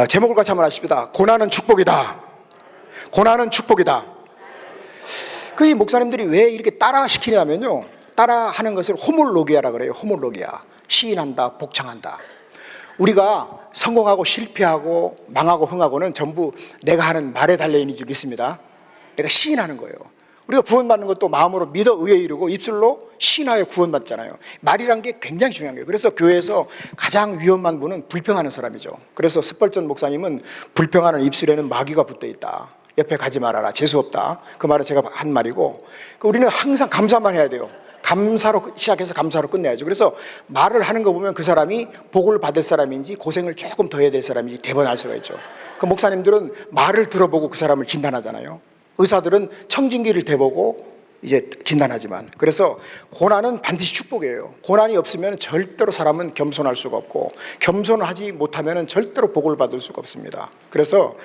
제목을 같이 한번 하십시다. 고난은 축복이다. 고난은 축복이다. 그 목사님들이 왜 이렇게 따라 시키냐면요, 따라 하는 것을 호몰로기아라 그래요. 호몰로기아. 시인한다, 복창한다. 우리가 성공하고 실패하고 망하고 흥하고는 전부 내가 하는 말에 달려있는 줄 믿습니다. 내가 시인하는 거예요. 우리가 구원받는 것도 마음으로 믿어 의에 이르고 입술로 시인하여 구원받잖아요. 말이란 게 굉장히 중요한 거예요. 그래서 교회에서 가장 위험한 분은 불평하는 사람이죠. 그래서 스펄전 목사님은 불평하는 입술에는 마귀가 붙어 있다. 옆에 가지 말아라. 재수없다. 그 말은 제가 한 말이고, 우리는 항상 감사만 해야 돼요. 감사로 시작해서 감사로 끝내야죠. 그래서 말을 하는 거 보면 그 사람이 복을 받을 사람인지 고생을 조금 더 해야 될 사람인지 대번 알 수가 있죠. 그 목사님들은 말을 들어보고 그 사람을 진단하잖아요. 의사들은 청진기를 대보고 이제 진단하지만, 그래서 고난은 반드시 축복이에요. 고난이 없으면 절대로 사람은 겸손할 수가 없고, 겸손을 하지 못하면 절대로 복을 받을 수가 없습니다. 그래서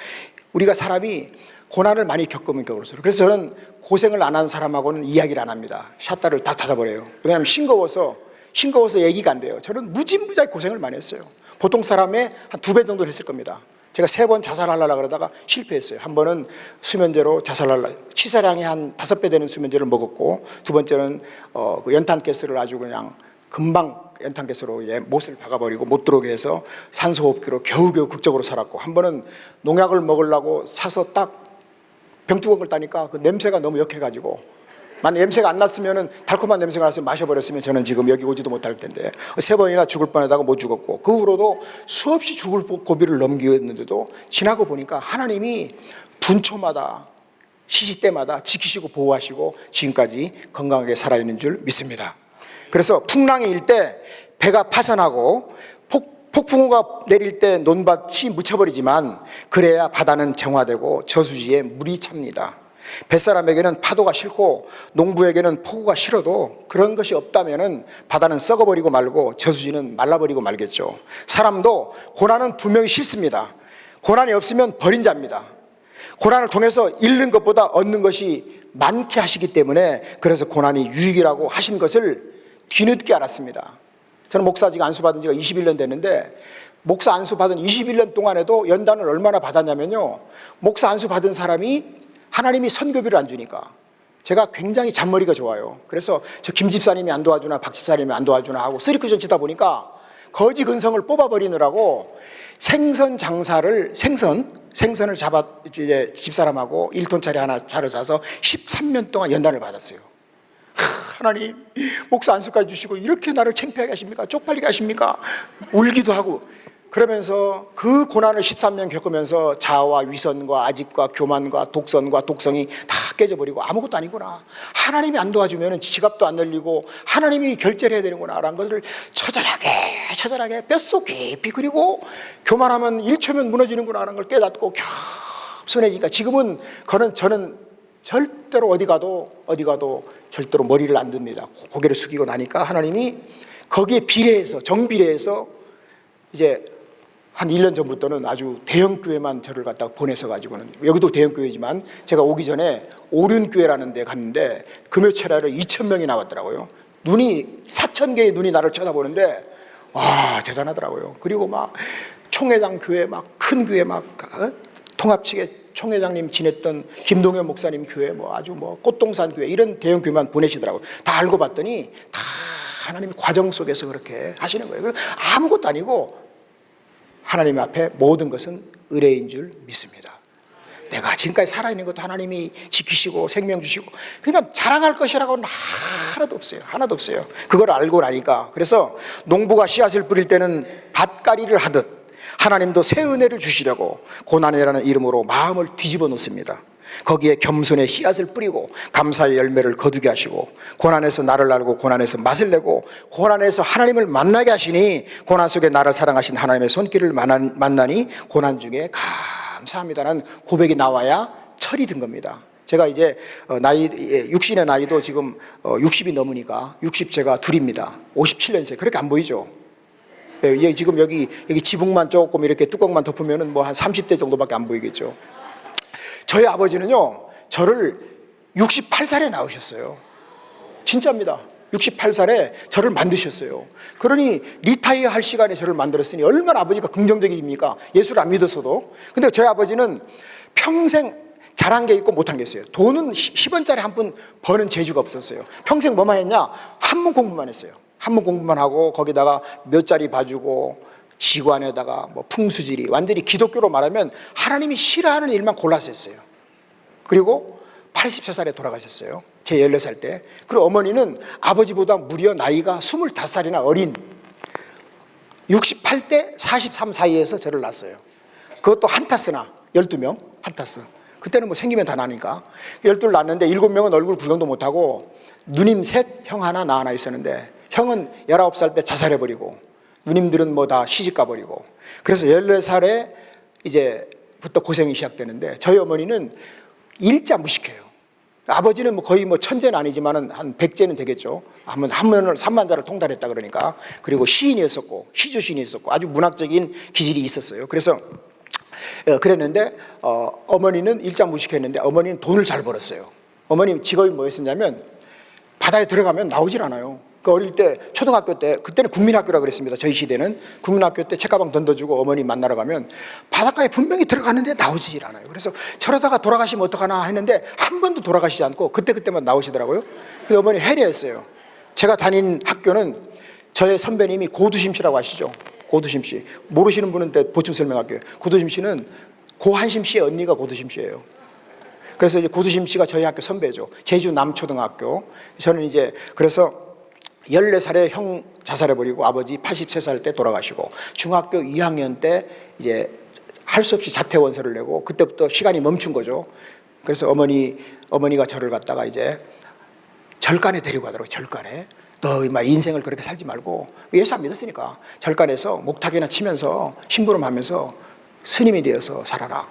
우리가 사람이 고난을 많이 겪으면 겪을수록, 그래서 저는 고생을 안 한 사람하고는 이야기를 안 합니다. 샷다를 다 닫아버려요. 왜냐하면 싱거워서 얘기가 안 돼요. 저는 무지무지하게 고생을 많이 했어요. 보통 사람의 한 2배 정도는 했을 겁니다. 제가 3번 자살하려고 그러다가 실패했어요. 한 번은 수면제로 치사량이 한 5배 되는 수면제를 먹었고, 두 번째는 그 연탄가스를 아주 그냥 금방 연탄가스로 못을 박아버리고 못 들어오게 해서 산소호흡기로 겨우겨우 극적으로 살았고, 한 번은 농약을 먹으려고 사서 딱 병뚜껑을 따니까 그 냄새가 너무 역해가지고, 만약 냄새가 안 났으면, 달콤한 냄새가 났으면 마셔버렸으면 저는 지금 여기 오지도 못할 텐데 3번이나 죽을 뻔하다가 못 죽었고, 그 후로도 수없이 죽을 고비를 넘겼는데도 지나고 보니까 하나님이 분초마다 시시때마다 지키시고 보호하시고 지금까지 건강하게 살아있는 줄 믿습니다. 그래서 풍랑이 일 때 배가 파산하고 폭풍우가 내릴 때 논밭이 묻혀버리지만, 그래야 바다는 정화되고 저수지에 물이 찹니다. 뱃사람에게는 파도가 싫고 농부에게는 폭우가 싫어도 그런 것이 없다면 바다는 썩어버리고 말고 저수지는 말라버리고 말겠죠. 사람도 고난은 분명히 싫습니다. 고난이 없으면 버린 자입니다. 고난을 통해서 잃는 것보다 얻는 것이 많게 하시기 때문에, 그래서 고난이 유익이라고 하신 것을 뒤늦게 알았습니다. 저는 목사직 안수 받은 지가 21년 됐는데, 목사 안수 받은 21년 동안에도 연단을 얼마나 받았냐면요, 목사 안수 받은 사람이 하나님이 선교비를 안 주니까 제가 굉장히 잔머리가 좋아요. 그래서 저 김 집사님이 안 도와주나 박 집사님이 안 도와주나 하고 쓰리쿠션 치다 보니까 거지 근성을 뽑아버리느라고 생선을 잡아 이제 집사람하고 1톤짜리 하나 차를 사서 13년 동안 연단을 받았어요. 하나님, 목사 안수까지 주시고 이렇게 나를 창피하게 하십니까? 쪽팔리게 하십니까? 울기도 하고, 그러면서 그 고난을 13년 겪으면서 자아와 위선과 아집과 교만과 독선과 독성이 다 깨져버리고, 아무것도 아니구나, 하나님이 안 도와주면 지갑도 안 늘리고 하나님이 결제를 해야 되는구나 라는 것을 처절하게 뼛속 깊이, 그리고 교만하면 1초면 무너지는구나 라는 걸 깨닫고 겸손해지니까 지금은 저는 절대로 어디 가도 절대로 머리를 안 듭니다. 고개를 숙이고 나니까 하나님이 거기에 정비례해서 이제 한 1년 전부터는 아주 대형교회만 저를 갖다가 보내서 가지고는, 여기도 대형교회지만 제가 오기 전에 오륜교회라는 데 갔는데 금요철야를 2,000명이 나왔더라고요. 4,000개의 눈이 나를 쳐다보는데, 와, 대단하더라고요. 그리고 막 총회장 교회, 막 큰 교회, 막 통합측에 총회장님 지냈던 김동현 목사님 교회, 아주 꽃동산 교회, 이런 대형 교회만 보내시더라고요. 다 알고 봤더니 다 하나님의 과정 속에서 그렇게 하시는 거예요. 아무것도 아니고 하나님 앞에 모든 것은 의뢰인 줄 믿습니다. 내가 지금까지 살아있는 것도 하나님이 지키시고 생명 주시고, 그러니까 자랑할 것이라고는 하나도 없어요. 그걸 알고 나니까, 그래서 농부가 씨앗을 뿌릴 때는 밭갈이를 하듯 하나님도 새 은혜를 주시려고 고난이라는 이름으로 마음을 뒤집어 놓습니다. 거기에 겸손의 씨앗을 뿌리고 감사의 열매를 거두게 하시고, 고난에서 나를 알고 고난에서 맛을 내고 고난에서 하나님을 만나게 하시니, 고난 속에 나를 사랑하신 하나님의 손길을 만나니 고난 중에 감사합니다라는 고백이 나와야 철이 든 겁니다. 제가 이제 육신의 나이도 지금 60이 넘으니까 60 제가 둘입니다. 57년생. 그렇게 안 보이죠? 지금 여기 지붕만 조금 이렇게 뚜껑만 덮으면은 한 30대 정도밖에 안 보이겠죠. 저희 아버지는요, 저를 68살에 낳으셨어요. 진짜입니다. 68살에 저를 만드셨어요. 그러니 리타이어 할 시간에 저를 만들었으니 얼마나 아버지가 긍정적입니까? 예수를 안 믿었어도. 근데 저희 아버지는 평생 잘한 게 있고 못한 게 있어요. 돈은 10원짜리 한 푼 버는 재주가 없었어요. 평생 뭐만 했냐? 한문 공부만 했어요. 한문 공부만 하고 거기다가 몇 자리 봐주고 지관에다가 뭐 풍수지리, 완전히 기독교로 말하면 하나님이 싫어하는 일만 골라서 했어요. 그리고 83살에 돌아가셨어요. 제 14살 때. 그리고 어머니는 아버지보다 무려 나이가 25살이나 어린 68대 43 사이에서 저를 낳았어요. 그것도 한타스나 12명 한타스. 그때는 뭐 생기면 다 나니까 12 낳았는데 7명은 얼굴 구경도 못하고 누님 셋, 형 하나, 나 하나 있었는데 형은 19살 때 자살해버리고 누님들은 뭐 다 시집 가버리고 그래서 14살에 이제부터 고생이 시작되는데 저희 어머니는 일자 무식해요. 아버지는 뭐 거의 뭐 천재는 아니지만은 한 100제는 되겠죠. 한문을 3만자를 통달했다 그러니까. 그리고 시인이었었고 시조 시인이었었고 아주 문학적인 기질이 있었어요. 그래서 그랬는데 어머니는 일자 무식했는데 어머니는 돈을 잘 벌었어요. 어머니 직업이 뭐였었냐면 바다에 들어가면 나오질 않아요. 그 어릴 때 초등학교 때 그때는 국민학교라 그랬습니다. 저희 시대는 국민학교 때 책가방 던져주고 어머니 만나러 가면 바닷가에 분명히 들어가는데 나오질 않아요. 그래서 저러다가 돌아가시면 어떡하나 했는데 한 번도 돌아가시지 않고 그때그때만 나오시더라고요. 그래서 어머니 해례했어요. 제가 다닌 학교는 저의 선배님이 고두심 씨라고 아시죠? 고두심 씨. 모르시는 분은 보충 설명할게요. 고두심 씨는 고한심 씨의 언니가 고두심 씨예요. 그래서 이제 고두심 씨가 저희 학교 선배죠. 제주 남초등학교. 저는 이제 그래서 14살에 형 자살해버리고 아버지 83살 때 돌아가시고 중학교 2학년 때 이제 할 수 없이 자퇴원서를 내고 그때부터 시간이 멈춘 거죠. 그래서 어머니가 저를 갖다가 이제 절간에 데리고 가더라고요. 절간에. 너 인생을 그렇게 살지 말고 예수 안 믿었으니까 절간에서 목탁이나 치면서 심부름하면서 스님이 되어서 살아라.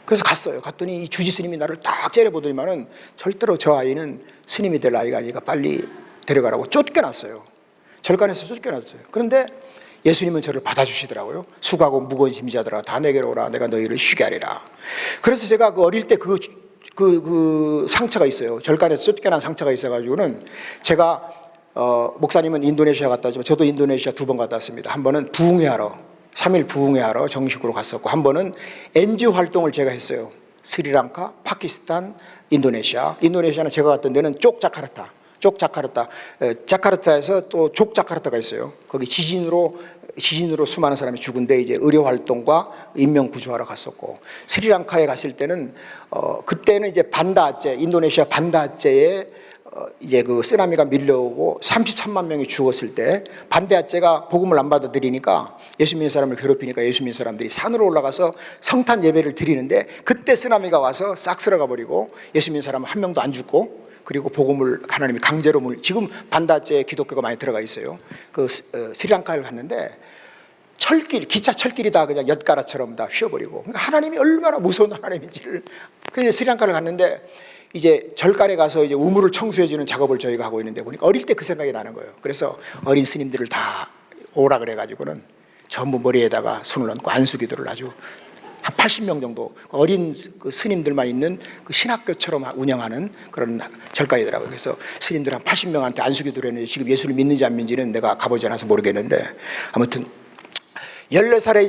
그래서 갔어요. 갔더니 이 주지 스님이 나를 딱 째려보더니만은 절대로 저 아이는 스님이 될 아이가 아니니까 빨리 데려가라고 쫓겨났어요. 절간에서 쫓겨났어요. 그런데 예수님은 저를 받아주시더라고요. 수고하고 무거운 짐자들아 다 내게로 오라. 내가 너희를 쉬게 하리라. 그래서 제가 그 어릴 때 그 상처가 있어요. 절간에서 쫓겨난 상처가 있어가지고는 제가 목사님은 인도네시아 갔다 왔지만 저도 인도네시아 2번 갔다 왔습니다. 한 번은 부흥회하러 3일 부흥회하러 정식으로 갔었고 한 번은 NGO 활동을 제가 했어요. 스리랑카, 파키스탄, 인도네시아는 제가 갔던 데는 자카르타에서 또 족자카르타가 있어요. 거기 지진으로 수많은 사람이 죽은데 이제 의료 활동과 인명 구조하러 갔었고 스리랑카에 갔을 때는 그때는 이제 인도네시아 반다아째에 이제 그 쓰나미가 밀려오고 33만 명이 죽었을 때 반다아째가 복음을 안 받아들이니까 예수 믿는 사람을 괴롭히니까 예수 믿는 사람들이 산으로 올라가서 성탄 예배를 드리는데 그때 쓰나미가 와서 싹 쓸어가 버리고 예수 믿는 사람은 한 명도 안 죽고 그리고 복음을 하나님이 강제로 지금 반다아째에 기독교가 많이 들어가 있어요. 그 스리랑카를 갔는데 기차 철길이 다 그냥 엿가라처럼 다 휘어버리고 그러니까 하나님이 얼마나 무서운 하나님인지를. 그래서 스리랑카를 갔는데 이제 절간에 가서 이제 우물을 청소해주는 작업을 저희가 하고 있는데 보니까 어릴 때 그 생각이 나는 거예요. 그래서 어린 스님들을 다 오라 그래가지고는 전부 머리에다가 손을 얹고 안수기도를 아주 한 80명 정도 어린 그 스님들만 있는 그 신학교처럼 운영하는 그런 절간이더라고요. 그래서 스님들 한 80명한테 안수기도를 했는데 지금 예수를 믿는지 안 믿는지는 내가 가보지 않아서 모르겠는데 아무튼 14살에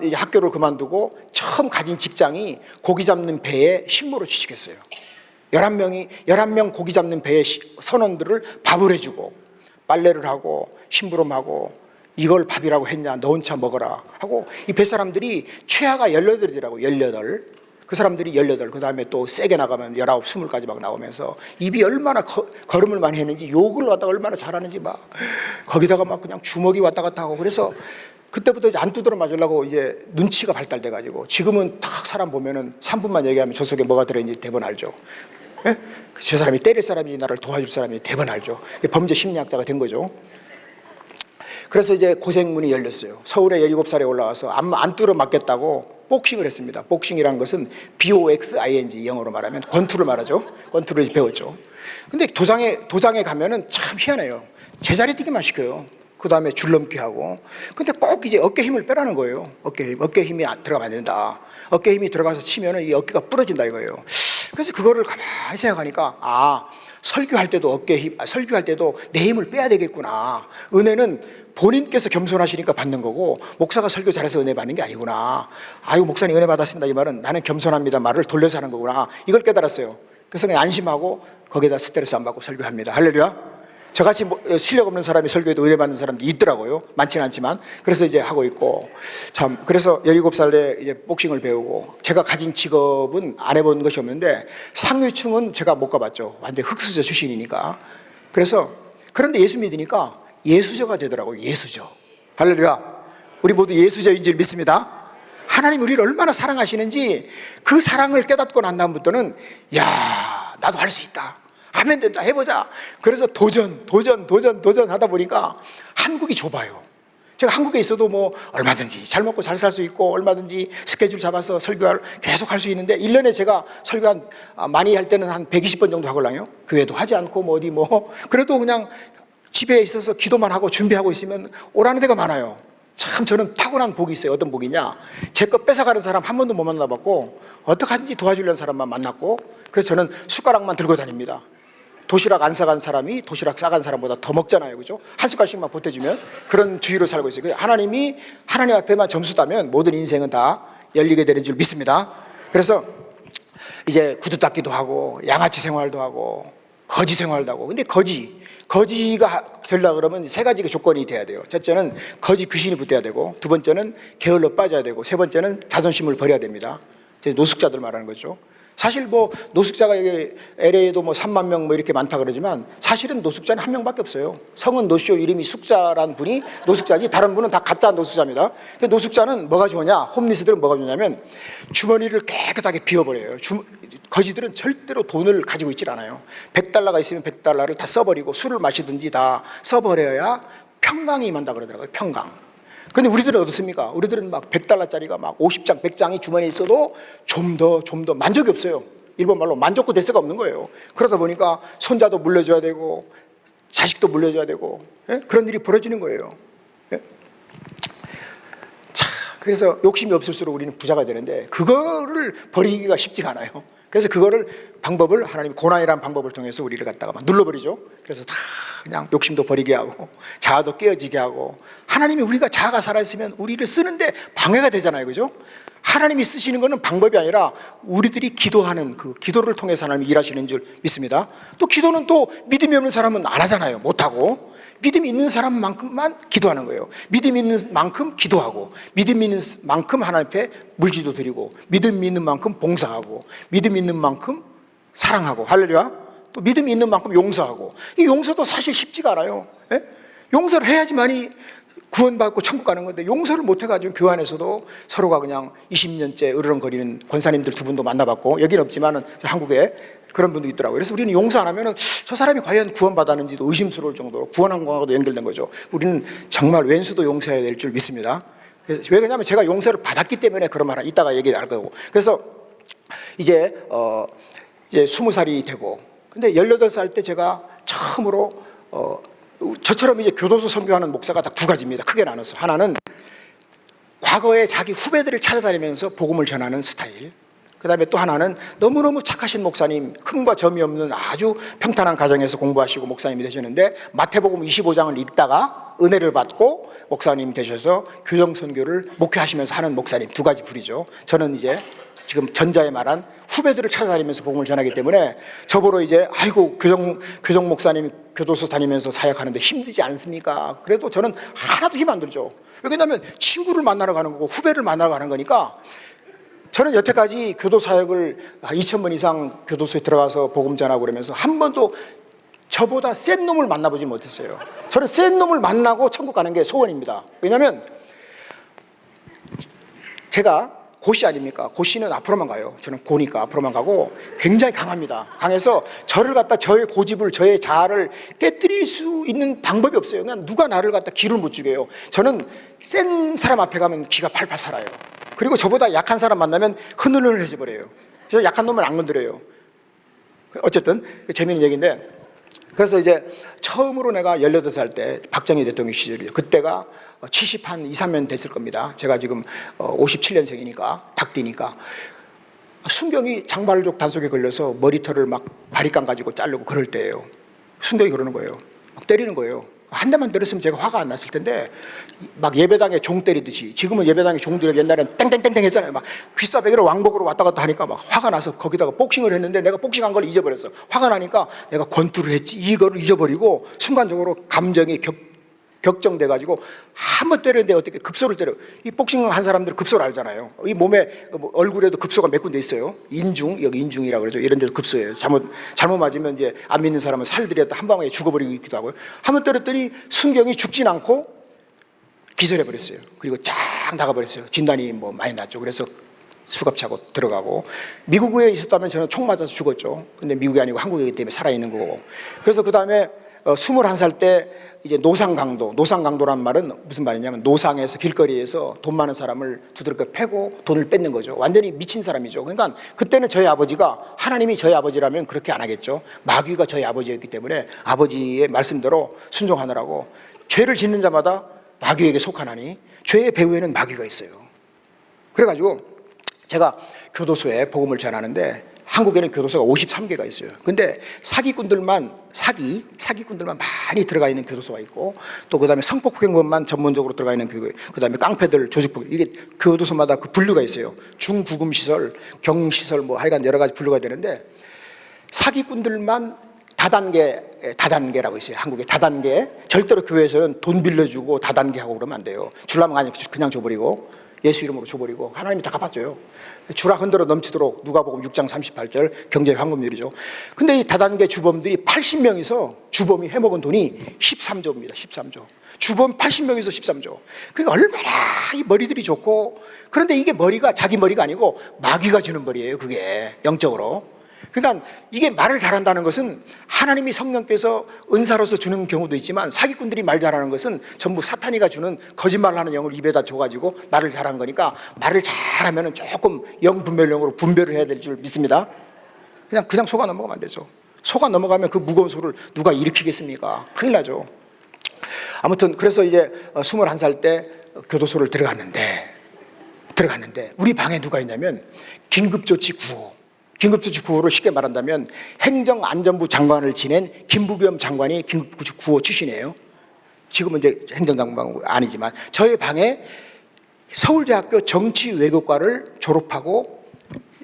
이제 학교를 그만두고 처음 가진 직장이 고기 잡는 배에 식모로 취직했어요. 11명 고기 잡는 배의 선원들을 밥을 해주고 빨래를 하고 심부름하고 이걸 밥이라고 했냐 너 혼자 먹어라 하고 이 뱃사람들이 최하가 18이더라고. 18. 그 사람들이 18. 그 다음에 또 세게 나가면 19, 20까지 막 나오면서 입이 얼마나 걸음을 많이 했는지 욕을 갖다가 얼마나 잘하는지 막 거기다가 막 그냥 주먹이 왔다 갔다 하고 그래서 그때부터 이제 안 두드러 맞으려고 이제 눈치가 발달돼가지고 지금은 딱 사람 보면은 3분만 얘기하면 저 속에 뭐가 들어있는지 대번 알죠. 예? 저 사람이 때릴 사람인지 나를 도와줄 사람인지 대번 알죠. 범죄 심리학자가 된 거죠. 그래서 이제 고생문이 열렸어요. 서울에 17살에 올라와서 안 뚫어 맞겠다고 복싱을 했습니다. 복싱이라는 것은 BOXING 영어로 말하면 권투를 말하죠. 권투를 배웠죠. 근데 도장에 가면은 참 희한해요. 제자리 뛰기만 시켜요. 그 다음에 줄넘기 하고. 근데 꼭 이제 어깨 힘을 빼라는 거예요. 어깨 힘이 들어가면 안 된다. 어깨 힘이 들어가서 치면은 이 어깨가 부러진다 이거예요. 그래서 그거를 가만히 생각하니까 설교할 때도 어깨 힘, 설교할 때도 내 힘을 빼야 되겠구나. 은혜는 본인께서 겸손하시니까 받는 거고 목사가 설교 잘해서 은혜 받는 게 아니구나. 아유 목사님 은혜 받았습니다 이 말은 나는 겸손합니다 말을 돌려서 하는 거구나. 이걸 깨달았어요. 그래서 그냥 안심하고 거기에다 스트레스 안 받고 설교합니다. 할렐루야. 저같이 실력 없는 사람이 설교에도 은혜 받는 사람도 있더라고요. 많지는 않지만. 그래서 이제 하고 있고, 참, 그래서 17살에 이제 복싱을 배우고, 제가 가진 직업은 안 해본 것이 없는데, 상류층은 제가 못 가봤죠. 완전 흑수저 출신이니까. 그래서, 그런데 예수 믿으니까 예수저가 되더라고요. 예수저. 할렐루야. 우리 모두 예수저인 줄 믿습니다. 하나님 우리를 얼마나 사랑하시는지 그 사랑을 깨닫고 난 다음부터는, 야, 나도 할 수 있다. 하면 된다. 해보자. 그래서 도전 하다 보니까 한국이 좁아요. 제가 한국에 있어도 뭐 얼마든지 잘 먹고 잘 살 수 있고 얼마든지 스케줄 잡아서 설교를 계속 할 수 있는데 1년에 제가 설교 많이 할 때는 한 120번 정도 하걸랑요. 교회도 하지 않고 뭐 어디 뭐 그래도 그냥 집에 있어서 기도만 하고 준비하고 있으면 오라는 데가 많아요. 참 저는 타고난 복이 있어요. 어떤 복이냐, 제 거 뺏어가는 사람 한 번도 못 만나봤고 어떡하든지 도와주려는 사람만 만났고, 그래서 저는 숟가락만 들고 다닙니다. 도시락 안 싸간 사람이 도시락 싸간 사람보다 더 먹잖아요. 그죠? 한 숟갈씩만 보태주면 그런 주의로 살고 있어요. 하나님 앞에만 점수 따면 모든 인생은 다 열리게 되는 줄 믿습니다. 그래서 이제 구두 닦기도 하고 양아치 생활도 하고 거지 생활도 하고. 근데 거지가 되려고 그러면 세 가지 조건이 돼야 돼요. 첫째는 거지 귀신이 붙어야 되고, 두 번째는 게을러 빠져야 되고, 세 번째는 자존심을 버려야 됩니다. 노숙자들 말하는 거죠. 사실 뭐 노숙자가 여기 LA에도 뭐 3만 명 뭐 이렇게 많다 그러지만 사실은 노숙자는 한 명밖에 없어요. 성은 노쇼, 이름이 숙자란 분이 노숙자지 다른 분은 다 가짜 노숙자입니다. 근데 노숙자는 뭐가 좋으냐, 홈리스들은 뭐가 좋냐면 주머니를 깨끗하게 비워버려요. 거지들은 절대로 돈을 가지고 있질 않아요. 100달러가 있으면 100달러를 다 써버리고 술을 마시든지 다 써버려야 평강이 임한다 그러더라고요. 평강. 근데 우리들은 어떻습니까? 우리들은 막 100달러짜리가 막 50장, 100장이 주머니에 있어도 좀 더 만족이 없어요. 일본 말로 만족구 대세가 없는 거예요. 그러다 보니까 손자도 물려줘야 되고 자식도 물려줘야 되고, 예? 그런 일이 벌어지는 거예요. 예? 자, 그래서 욕심이 없을수록 우리는 부자가 되는데 그거를 버리기가 쉽지가 않아요. 그래서 그거를 방법을 하나님이 고난이라는 방법을 통해서 우리를 갖다가 막 눌러버리죠. 그래서 다 그냥 욕심도 버리게 하고 자아도 깨어지게 하고, 하나님이 우리가 자아가 살아있으면 우리를 쓰는데 방해가 되잖아요. 그죠? 하나님이 쓰시는 것은 방법이 아니라 우리들이 기도하는 그 기도를 통해서 하나님이 일하시는 줄 믿습니다. 또 기도는 또 믿음이 없는 사람은 안 하잖아요. 못하고. 믿음이 있는 사람만큼만 기도하는 거예요. 믿음이 있는 만큼 기도하고, 믿음이 있는 만큼 하나님 앞에 물기도 드리고, 믿음이 있는 만큼 봉사하고, 믿음이 있는 만큼 사랑하고, 할렐루야. 또 믿음이 있는 만큼 용서하고. 이 용서도 사실 쉽지가 않아요. 예? 용서를 해야지만이 구원받고 천국 가는 건데 용서를 못 해가지고 교회 안에서도 서로가 그냥 20년째 으르렁거리는 권사님들 두 분도 만나봤고, 여기는 없지만은 한국에 그런 분도 있더라고요. 그래서 우리는 용서 안 하면은 저 사람이 과연 구원받았는지도 의심스러울 정도로 구원한 거하고도 연결된 거죠. 우리는 정말 왼수도 용서해야 될 줄 믿습니다. 왜 그러냐면 제가 용서를 받았기 때문에 그런 말을 이따가 얘기할 거고. 그래서 이제 20살이 되고, 근데 18살 때 제가 처음으로 저처럼 이제 교도소 선교하는 목사가 딱 두 가지입니다. 크게 나눠서. 하나는 과거에 자기 후배들을 찾아다니면서 복음을 전하는 스타일. 그 다음에 또 하나는 너무너무 착하신 목사님, 흠과 점이 없는 아주 평탄한 가정에서 공부하시고 목사님이 되셨는데 마태복음 25장을 읽다가 은혜를 받고 목사님이 되셔서 교정선교를 목회하시면서 하는 목사님, 두 가지 부류죠. 저는 이제 지금 전자에 말한 후배들을 찾아다니면서 복음을 전하기 때문에 저보러 이제 아이고 교정 목사님 교도소 다니면서 사역하는데 힘들지 않습니까? 그래도 저는 하나도 힘 안 들죠. 왜냐하면 친구를 만나러 가는 거고 후배를 만나러 가는 거니까. 저는 여태까지 교도 사역을 2,000번 이상 교도소에 들어가서 복음 전하고 그러면서 한 번도 저보다 센 놈을 만나보지 못했어요. 저는 센 놈을 만나고 천국 가는 게 소원입니다. 왜냐하면 제가 고시 아닙니까? 고시는 앞으로만 가요. 저는 고니까 앞으로만 가고 굉장히 강합니다. 강해서 저를 갖다 저의 고집을, 저의 자아를 깨뜨릴 수 있는 방법이 없어요. 그냥 누가 나를 갖다 기를 못 죽여요. 저는 센 사람 앞에 가면 기가 팔팔 살아요. 그리고 저보다 약한 사람 만나면 흐느흐느해져 버려요. 저 약한 놈을 안 건드려요. 어쨌든 재미있는 얘기인데, 그래서 이제 처음으로 내가 18살 때 박정희 대통령 시절이에요. 그때가 70한 2, 3년 됐을 겁니다. 제가 지금 57년생이니까 닭띠니까 순경이 장발족 단속에 걸려서 머리털을 막 바리깡 가지고 자르고 그럴 때예요. 순경이 그러는 거예요. 막 때리는 거예요. 한 대만 때렸으면 제가 화가 안 났을 텐데 막 예배당에 종 때리듯이, 지금은 예배당에 종들이 옛날에는 땡땡땡땡 했잖아요. 막 귀싸배기로 왕복으로 왔다 갔다 하니까 막 화가 나서 거기다가 복싱을 했는데 내가 복싱한 걸 잊어버렸어. 화가 나니까 내가 권투를 했지 이거를 잊어버리고 순간적으로 감정이 격정돼가지고 한 번 때렸는데 어떻게 급소를 때려. 이 복싱 한 사람들은 급소를 알잖아요. 이 몸에 얼굴에도 급소가 몇 군데 있어요. 인중, 여기 인중이라고 그러죠. 이런 데도 급소예요. 잘못 맞으면 이제 안 믿는 사람은 살들였다 한 방에 죽어버리기도 하고요. 한 번 때렸더니 순경이 죽진 않고 기절해 버렸어요. 그리고 쫙 나가버렸어요. 진단이 뭐 많이 났죠. 그래서 수갑차고 들어가고, 미국에 있었다면 저는 총 맞아서 죽었죠. 근데 미국이 아니고 한국이기 때문에 살아있는 거고. 그래서 그 다음에 21살 때 이제 노상강도란 말은 무슨 말이냐면 노상에서 길거리에서 돈 많은 사람을 두드럽게 패고 돈을 뺏는 거죠. 완전히 미친 사람이죠. 그러니까 그때는 저희 아버지가, 하나님이 저희 아버지라면 그렇게 안 하겠죠. 마귀가 저희 아버지였기 때문에 아버지의 말씀대로 순종하느라고, 죄를 짓는 자마다 마귀에게 속하나니 죄의 배후에는 마귀가 있어요. 그래가지고 제가 교도소에 복음을 전하는데, 한국에는 교도소가 53개가 있어요. 근데 사기꾼들만 많이 들어가 있는 교도소가 있고, 또 그 다음에 성폭행범만 전문적으로 들어가 있는 그 다음에 깡패들 조직폭, 이게 교도소마다 그 분류가 있어요. 중구금시설, 경시설, 뭐 하여간 여러 가지 분류가 되는데, 사기꾼들만 다단계라고 있어요. 한국에 다단계. 절대로 교회에서는 돈 빌려주고 다단계하고 그러면 안 돼요. 주려면 그냥 줘버리고, 예수 이름으로 줘버리고 하나님이 다 갚아줘요. 주라 흔들어 넘치도록, 누가복음 6장 38절 경제 황금률이죠. 근데 이 다단계 주범들이 80명이서 주범이 해먹은 돈이 13조입니다. 13조. 주범 80명이서 13조. 그러니까 얼마나 이 머리들이 좋고, 그런데 이게 머리가 자기 머리가 아니고 마귀가 주는 머리예요. 그게 영적으로. 그러니까 이게 말을 잘한다는 것은 하나님이 성령께서 은사로서 주는 경우도 있지만, 사기꾼들이 말 잘하는 것은 전부 사탄이가 주는 거짓말을 하는 영을 입에다 줘가지고 말을 잘하는 거니까, 말을 잘하면 조금 영분별령으로 분별을 해야 될 줄 믿습니다. 그냥 속아 넘어가면 안 되죠. 속아 넘어가면 그 무거운 소를 누가 일으키겠습니까? 큰일 나죠. 아무튼 그래서 이제 21살 때 교도소를 들어갔는데 우리 방에 누가 있냐면 긴급조치 9호. 긴급조치 9호를 쉽게 말한다면 행정안전부 장관을 지낸 김부겸 장관이 긴급조치 9호 출신이에요. 지금은 이제 행정장관 아니지만, 저희 방에 서울대학교 정치외교과를 졸업하고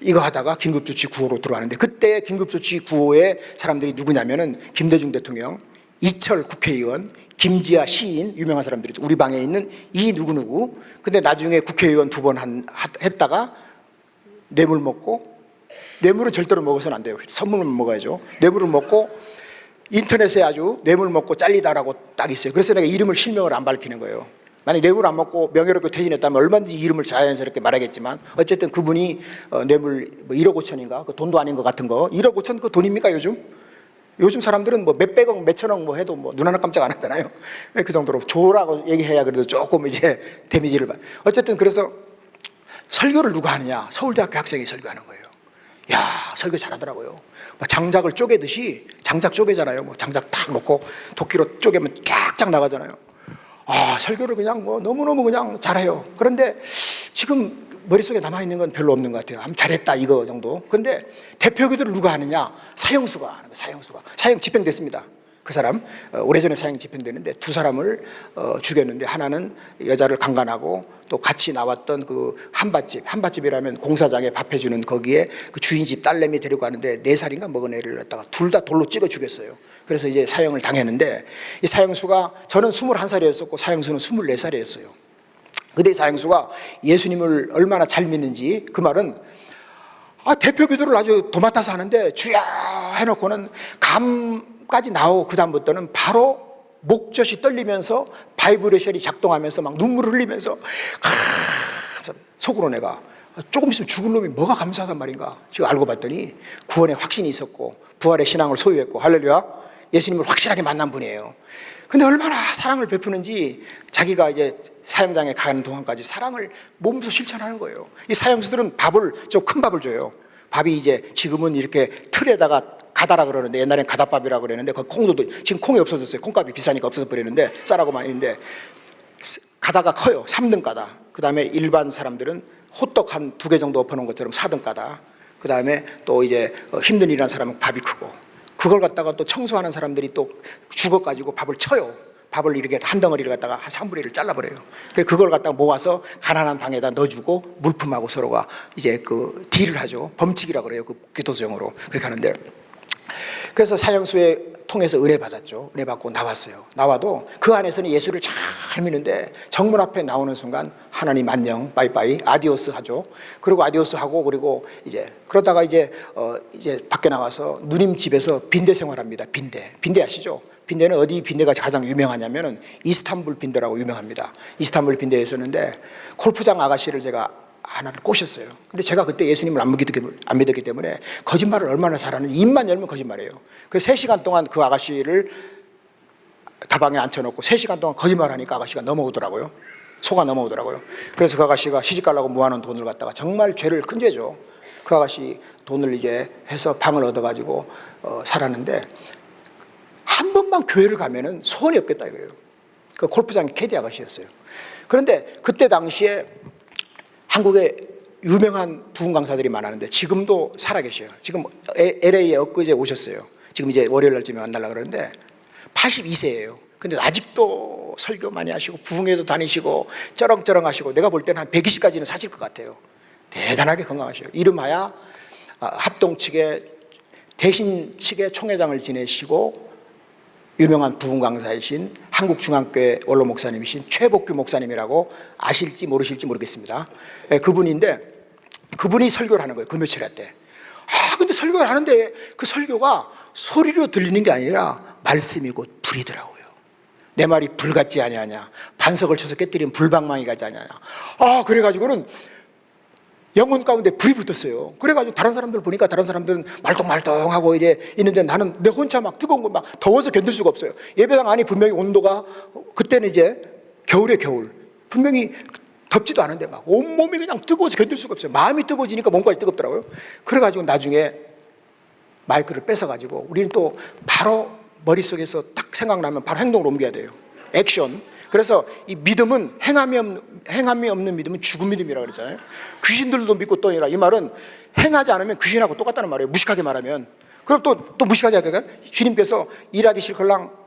이거 하다가 긴급조치 9호로 들어왔는데, 그때 긴급조치 9호의 사람들이 누구냐면은 김대중 대통령, 이철 국회의원, 김지아 시인, 유명한 사람들이죠. 우리 방에 있는 이 누구누구. 근데 나중에 국회의원 2번 했다가 뇌물 먹고, 뇌물은 절대로 먹어서는 안 돼요. 선물만 먹어야죠. 뇌물을 먹고 인터넷에 아주 뇌물 먹고 잘리다라고 딱 있어요. 그래서 내가 이름을 실명을 안 밝히는 거예요. 만약 뇌물 안 먹고 명예롭게 퇴진했다면 얼마든지 이름을 자연스럽게 말하겠지만, 어쨌든 그분이 뇌물 뭐 1억 5천인가, 그 돈도 아닌 것 같은 거, 1억 5천 그 돈입니까 요즘 사람들은 뭐 몇백억 몇천억 뭐 해도 뭐 눈 하나 깜짝 안 하잖아요. 그 정도로 줘라고 얘기해야 그래도 조금 이제 데미지를 받. 어쨌든 그래서 설교를 누가 하느냐? 서울대학교 학생이 설교하는 거예요. 야, 설교 잘하더라고요. 장작을 쪼개듯이, 장작 쪼개잖아요. 뭐 장작 딱 놓고 도끼로 쪼개면 쫙쫙 나가잖아요. 아, 설교를 그냥 뭐 너무너무 그냥 잘해요. 그런데 지금 머릿속에 남아있는 건 별로 없는 것 같아요. 잘했다 이거 정도. 근데 대표 기도를 누가 하느냐? 사형수가 하는 거예요. 사형 집행됐습니다. 그 사람 오래전에 사형 집행됐는데, 2사람을 죽였는데, 하나는 여자를 강간하고 또 같이 나왔던 그 한밭집이라면 공사장에 밥 해주는 거기에 그 주인집 딸내미 데리고 가는데 4살인가 먹은 애를 갖다가 둘 다 돌로 찍어 죽였어요. 그래서 이제 사형을 당했는데, 이 사형수가, 저는 21살이었었고 사형수는 24살이었어요. 근데 이 사형수가 예수님을 얼마나 잘 믿는지, 그 말은 대표 기도를 아주 도맡아서 하는데 주야 해놓고는 감까지 나오고, 그 다음부터는 바로 목젖이 떨리면서 바이브레이션이 작동하면서 막 눈물을 흘리면서 속으로 내가 조금 있으면 죽을 놈이 뭐가 감사하단 말인가. 지금 알고 봤더니 구원에 확신이 있었고 부활의 신앙을 소유했고, 할렐루야, 예수님을 확실하게 만난 분이에요. 근데 얼마나 사랑을 베푸는지, 자기가 이제 사형장에 가는 동안까지 사랑을 몸소 실천하는 거예요. 이 사형수들은 밥을, 좀 큰 밥을 줘요. 밥이 이제 지금은 이렇게 틀에다가 가다라 그러는데, 옛날엔 가다밥이라고 그랬는데, 그 콩도 지금 콩이 없어졌어요. 콩값이 비싸니까 없어서 버리는데 싸라고만 있는데, 가다가 커요. 3등 가다. 그 다음에 일반 사람들은 호떡 한 2개 정도 엎어놓은 것처럼 4등 가다. 그 다음에 또 이제 힘든 일하는 사람은 밥이 크고, 그걸 갖다가 또 청소하는 사람들이 또 죽어가지고 밥을 쳐요. 밥을 이렇게 한 덩어리를 갖다가 한 3분의 1을 잘라버려요. 그래서 그걸 갖다가 모아서 가난한 방에다 넣어주고 물품하고 서로가 이제 그 딜을 하죠. 범칙이라고 그래요. 그 교도소용어로 그렇게 하는데, 그래서 사형수에 통해서 은혜 받았죠. 은혜 받고 나왔어요. 나와도 그 안에서는 예수를 잘 믿는데 정문 앞에 나오는 순간 하나님 안녕 빠이빠이 아디오스 하죠. 그리고 아디오스 하고, 그리고 이제 그러다가 이제 밖에 나와서 누님 집에서 빈대 생활합니다. 빈대 아시죠? 빈대는 어디 빈대가 가장 유명하냐면은 이스탄불 빈대라고 유명합니다. 이스탄불 빈대에 있었는데 골프장 아가씨를 제가 하나를 꼬셨어요. 근데 제가 그때 예수님을 안 믿었기 때문에 거짓말을 얼마나 잘하는지, 입만 열면 거짓말이에요. 그래서 3시간 동안 그 아가씨를 다방에 앉혀놓고 3시간 동안 거짓말하니까 아가씨가 넘어오더라고요. 속아 넘어오더라고요. 그래서 그 아가씨가 시집가려고 모아놓은 돈을 갖다가, 정말 죄를 큰 죄죠. 그 아가씨 돈을 이제 해서 방을 얻어가지고 살았는데, 한 번만 교회를 가면은 소원이 없겠다 이거예요. 그 골프장 캐디 아가씨였어요. 그런데 그때 당시에 한국에 유명한 부흥 강사들이 많았는데 지금도 살아계셔요. 지금 LA에 엊그제 오셨어요. 지금 이제 월요일 날쯤에 만나려고 그러는데 82세예요. 근데 아직도 설교 많이 하시고 부흥회도 다니시고 쩌렁쩌렁 하시고, 내가 볼 때는 한 120까지는 사실 것 같아요. 대단하게 건강하셔요. 이름하여 합동 측의 대신 측의 총회장을 지내시고 유명한 부흥 강사이신 한국중앙교회 원로 목사님이신 최복규 목사님이라고 아실지 모르실지 모르겠습니다. 그분인데, 그분이 설교를 하는 거예요. 그 며칠 때. 근데 설교를 하는데 그 설교가 소리로 들리는 게 아니라 말씀이 곧 불이더라고요. 내 말이 불 같지 아니하냐, 반석을 쳐서 깨뜨리면 불방망이 같지 아니하냐. 그래가지고는 영혼 가운데 불이 붙었어요. 그래가지고 다른 사람들 보니까 다른 사람들은 말똥말똥하고 이래 있는데 나는 내 혼자 막 뜨거운 거 막 더워서 견딜 수가 없어요. 예배당 안이 분명히 온도가, 그때는 이제 겨울에 겨울, 분명히 덥지도 않은데 막 온몸이 그냥 뜨거워서 견딜 수가 없어요. 마음이 뜨거워지니까 몸까지 뜨겁더라고요. 그래가지고 나중에 마이크를 뺏어가지고, 우리는 또 바로 머릿속에서 딱 생각나면 바로 행동으로 옮겨야 돼요. 액션. 그래서 이 믿음은 행함이 없는 믿음은 죽은 믿음이라고 그랬잖아요. 귀신들도 믿고 떠니라. 이 말은 행하지 않으면 귀신하고 똑같다는 말이에요. 무식하게 말하면. 그럼 또 무식하게 하니까 주님께서 일하기 싫걸랑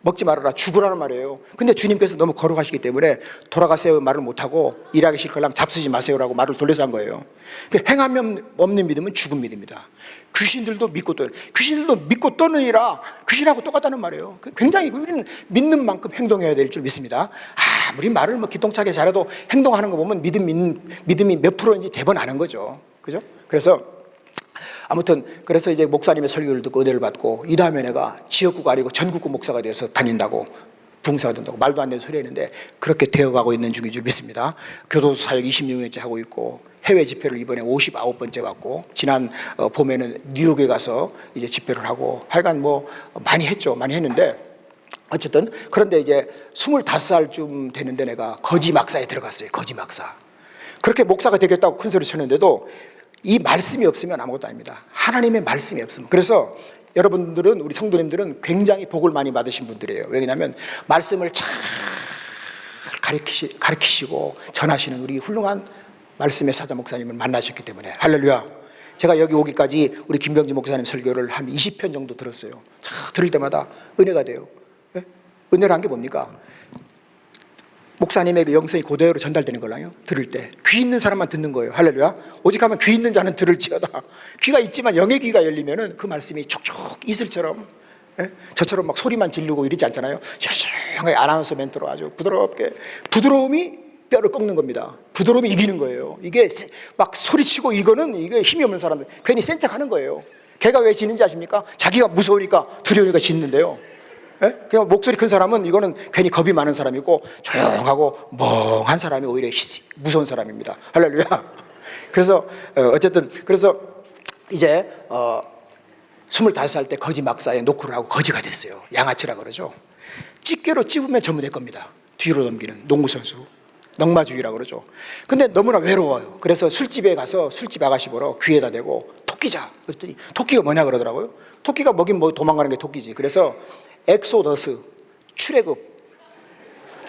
먹지 말아라, 죽으라는 말이에요. 근데 주님께서 너무 거룩하시기 때문에 돌아가세요 말을 못하고 일하기 싫걸랑 잡수지 마세요라고 말을 돌려서 한 거예요. 행함이 없는 믿음은 죽은 믿음이다. 귀신들도 믿고 떠느니라. 귀신하고 똑같다는 말이에요. 굉장히 우리는 믿는 만큼 행동해야 될 줄 믿습니다. 우리 말을 뭐 기똥차게 잘해도 행동하는 거 보면 믿음이 몇 프로인지 대번 아는 거죠. 그죠? 그래서 아무튼 그래서 이제 목사님의 설교를 듣고 은혜를 받고, 이 다음에 내가 지역구가 아니고 전국구 목사가 되어서 다닌다고, 붕사가 된다고 말도 안 되는 소리 했는데 그렇게 되어가고 있는 중인 줄 믿습니다. 교도소 사역 26년째 하고 있고, 해외 집회를 이번에 59번째 갔고, 지난 봄에는 뉴욕에 가서 이제 집회를 하고, 하여간 뭐 많이 했죠. 많이 했는데, 어쨌든 그런데 이제 25살쯤 되는데 내가 거지 막사에 들어갔어요. 거지 막사. 그렇게 목사가 되겠다고 큰 소리 쳤는데도 이 말씀이 없으면 아무것도 아닙니다. 하나님의 말씀이 없으면. 그래서 여러분들은, 우리 성도님들은 굉장히 복을 많이 받으신 분들이에요. 왜냐하면 말씀을 잘 가르치시고 전하시는 우리 훌륭한 말씀의 사자 목사님을 만나셨기 때문에. 할렐루야. 제가 여기 오기까지 우리 김병지 목사님 설교를 한 20편 정도 들었어요. 들을 때마다 은혜가 돼요. 예? 은혜란 게 뭡니까? 목사님의 그 영성이 그대로 전달되는 걸랑요. 들을 때 귀 있는 사람만 듣는 거예요. 할렐루야. 오직 하면 귀 있는 자는 들을지어다. 귀가 있지만 영의 귀가 열리면은 그 말씀이 촉촉 이슬처럼, 저처럼 막 소리만 지르고 이러지 않잖아요. 조용하게 아나운서 멘트로 아주 부드럽게, 부드러움이 뼈를 꺾는 겁니다. 부드러움이 이기는 거예요. 이게 막 소리치고 이게 힘이 없는 사람들 괜히 센 척하는 거예요. 걔가 왜 짖는지 아십니까? 자기가 무서우니까 두려우니까 짖는데요. 그냥 목소리 큰 사람은 이거는 괜히 겁이 많은 사람이고, 조용하고 멍한 사람이 오히려 무서운 사람입니다. 할렐루야. 그래서 어쨌든 그래서 이제 25살 때 거지 막사에 노크를 하고 거지가 됐어요. 양아치라고 그러죠. 집게로 찝으면 전부 내 겁니다. 뒤로 넘기는 농구선수, 넉마주의라고 그러죠. 근데 너무나 외로워요. 그래서 술집에 가서 술집 아가씨 보러 귀에다 대고 토끼자 그랬더니 토끼가 뭐냐 그러더라고요. 토끼가 뭐긴 뭐 도망가는 게 토끼지. 그래서 엑소더스, 출애굽,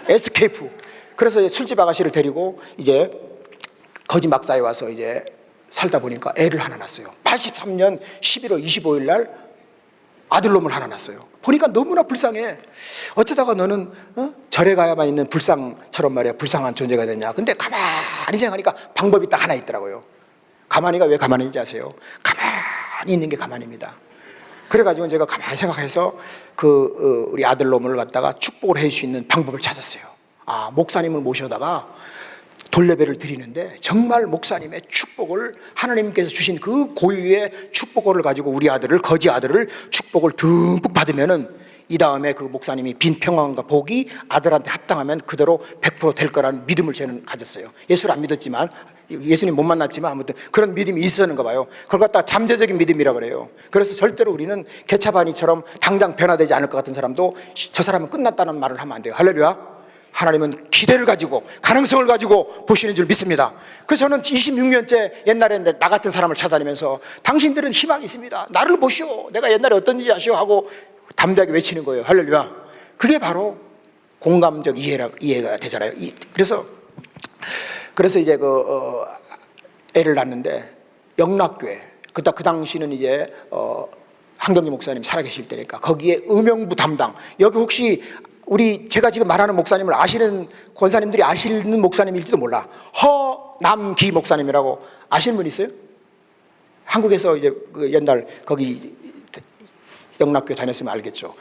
에스케이프. 그래서 술집 아가씨를 데리고 이제 거지 막사에 와서 이제 살다 보니까 애를 하나 낳았어요. 83년 11월 25일 날 아들놈을 하나 낳았어요. 보니까 너무나 불쌍해. 어쩌다가 너는 절에 가야만 있는 불상처럼 말이야, 불쌍한 존재가 됐냐. 근데 가만히 생각하니까 방법이 딱 하나 있더라고요. 가만히가 왜 가만히인지 아세요? 가만히 있는 게 가만히입니다. 그래가지고 제가 가만히 생각해서 우리 아들놈을 갖다가 축복을 해줄 수 있는 방법을 찾았어요. 목사님을 모셔다가 돌레배를 드리는데 정말 목사님의 축복을, 하나님께서 주신 그 고유의 축복을 가지고 우리 아들을, 거지 아들을 축복을 듬뿍 받으면은 이 다음에 그 목사님이 빈 평안과 복이 아들한테 합당하면 그대로 100% 될 거라는 믿음을 저는 가졌어요. 예수를 안 믿었지만, 예수님 못 만났지만 아무튼 그런 믿음이 있었는가 봐요. 그걸 갖다 잠재적인 믿음이라 그래요. 그래서 절대로 우리는 개차반이처럼 당장 변화되지 않을 것 같은 사람도 저 사람은 끝났다는 말을 하면 안 돼요. 할렐루야. 하나님은 기대를 가지고 가능성을 가지고 보시는 줄 믿습니다. 그래서 저는 26년째 옛날에 나 같은 사람을 찾아다니면서 당신들은 희망이 있습니다, 나를 보시오, 내가 옛날에 어떤지 아시오 하고 담대하게 외치는 거예요. 할렐루야. 그게 바로 공감적 이해가 되잖아요. 그래서 이제 애를 낳는데 영락교회, 그 당시는 이제 한경기 목사님 살아계실 때니까 거기에 음영부 담당, 여기 혹시 제가 지금 말하는 목사님을 아시는 권사님들이 아시는 목사님일지도 몰라. 허남기 목사님이라고 아시는 분 있어요? 한국에서 이제 옛날 거기 영락교회 다녔으면 알겠죠.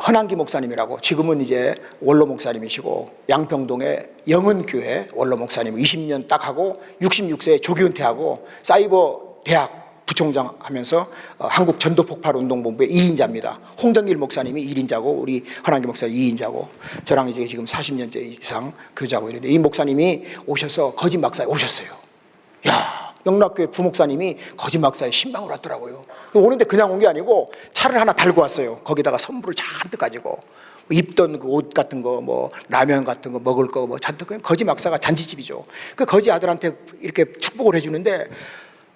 허남기 목사님이라고, 지금은 이제 원로 목사님이시고 양평동의 영은교회 원로 목사님 20년 딱 하고 66세에 조기 은퇴하고 사이버 대학 부총장 하면서 한국 전도폭발운동본부의 2인자입니다. 홍정길 목사님이 1인자고 우리 허남기 목사님 2인자고 저랑 이제 지금 40년째 이상 교제하고 있는데, 이 목사님이 오셔서 거짓 막사에 오셨어요. 야, 영락교회 부목사님이 거짓 막사에 신방을 왔더라고요. 오는데 그냥 온 게 아니고 차를 하나 달고 왔어요. 거기다가 선물을 잔뜩 가지고 입던 그 옷 같은 거, 뭐 라면 같은 거, 먹을 거 뭐 잔뜩. 거짓 막사가 잔치집이죠. 그 거짓 아들한테 이렇게 축복을 해주는데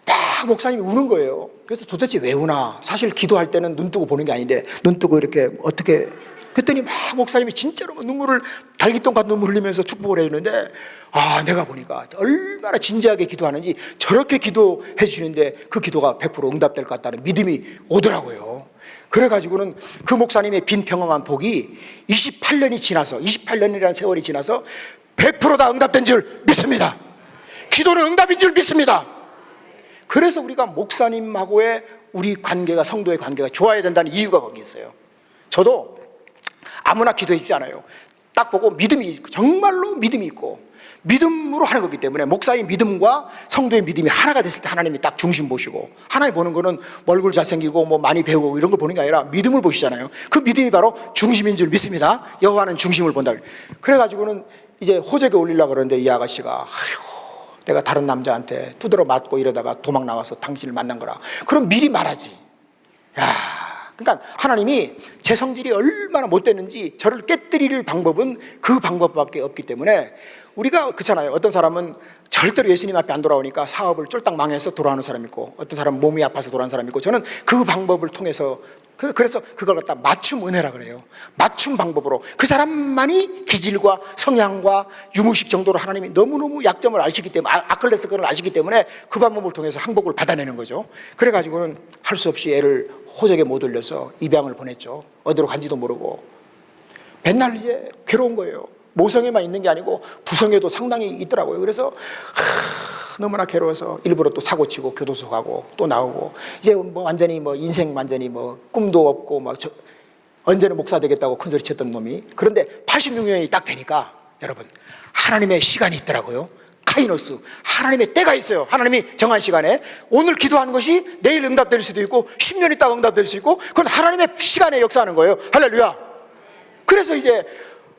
막 목사님이 우는 거예요. 그래서 도대체 왜 우나? 사실 기도할 때는 눈 뜨고 보는 게 아닌데 눈 뜨고 이렇게 어떻게, 그랬더니 막 목사님이 진짜로 눈물을, 달기똥 같은 눈물 흘리면서 축복을 해주는데, 내가 보니까 얼마나 진지하게 기도하는지 저렇게 기도해 주는데 그 기도가 100% 응답될 것 같다는 믿음이 오더라고요. 그래가지고는 그 목사님의 빈 평안한 복이 28년이 지나서, 28년이라는 세월이 지나서 100%다 응답된 줄 믿습니다. 기도는 응답인 줄 믿습니다. 그래서 우리가 목사님하고의 우리 관계가, 성도의 관계가 좋아야 된다는 이유가 거기 있어요. 저도 아무나 기도해 주지 않아요. 딱 보고 믿음이, 정말로 믿음이 있고 믿음으로 하는 거기 때문에, 목사의 믿음과 성도의 믿음이 하나가 됐을 때 하나님이 딱 중심 보시고, 하나님 보는 거는 얼굴 잘생기고 뭐 많이 배우고 이런 걸 보는 게 아니라 믿음을 보시잖아요. 그 믿음이 바로 중심인 줄 믿습니다. 여호와는 중심을 본다. 그래가지고는 이제 호적에 올리려고 그러는데 이 아가씨가, 내가 다른 남자한테 두드러 맞고 이러다가 도망 나와서 당신을 만난 거라. 그럼 미리 말하지. 그러니까 하나님이 제 성질이 얼마나 못됐는지 저를 깨뜨릴 방법은 그 방법밖에 없기 때문에, 우리가 그렇잖아요. 어떤 사람은 절대로 예수님 앞에 안 돌아오니까 사업을 쫄딱 망해서 돌아오는 사람이 있고, 어떤 사람은 몸이 아파서 돌아오는 사람이 있고, 저는 그 방법을 통해서, 그래서 그걸 갖다 맞춤 은혜라 그래요. 맞춤 방법으로 그 사람만이 기질과 성향과 유무식 정도로 하나님이 너무너무 약점을 아시기 때문에, 아클레스건을 아시기 때문에 그 방법을 통해서 항복을 받아내는 거죠. 그래가지고는 할 수 없이 애를 호적에 못 올려서 입양을 보냈죠. 어디로 간지도 모르고. 맨날 이제 괴로운 거예요. 모성에만 있는 게 아니고 부성에도 상당히 있더라고요. 그래서 너무나 괴로워서 일부러 또 사고치고 교도소 가고 또 나오고, 이제 뭐 완전히 뭐 인생 완전히 뭐 꿈도 없고 막 언제는 목사 되겠다고 큰소리 쳤던 놈이, 그런데 86년이 딱 되니까 여러분, 하나님의 시간이 있더라고요. 카이노스, 하나님의 때가 있어요. 하나님이 정한 시간에 오늘 기도하는 것이 내일 응답될 수도 있고 10년 있다가 응답될 수 있고, 그건 하나님의 시간에 역사하는 거예요. 할렐루야. 그래서 이제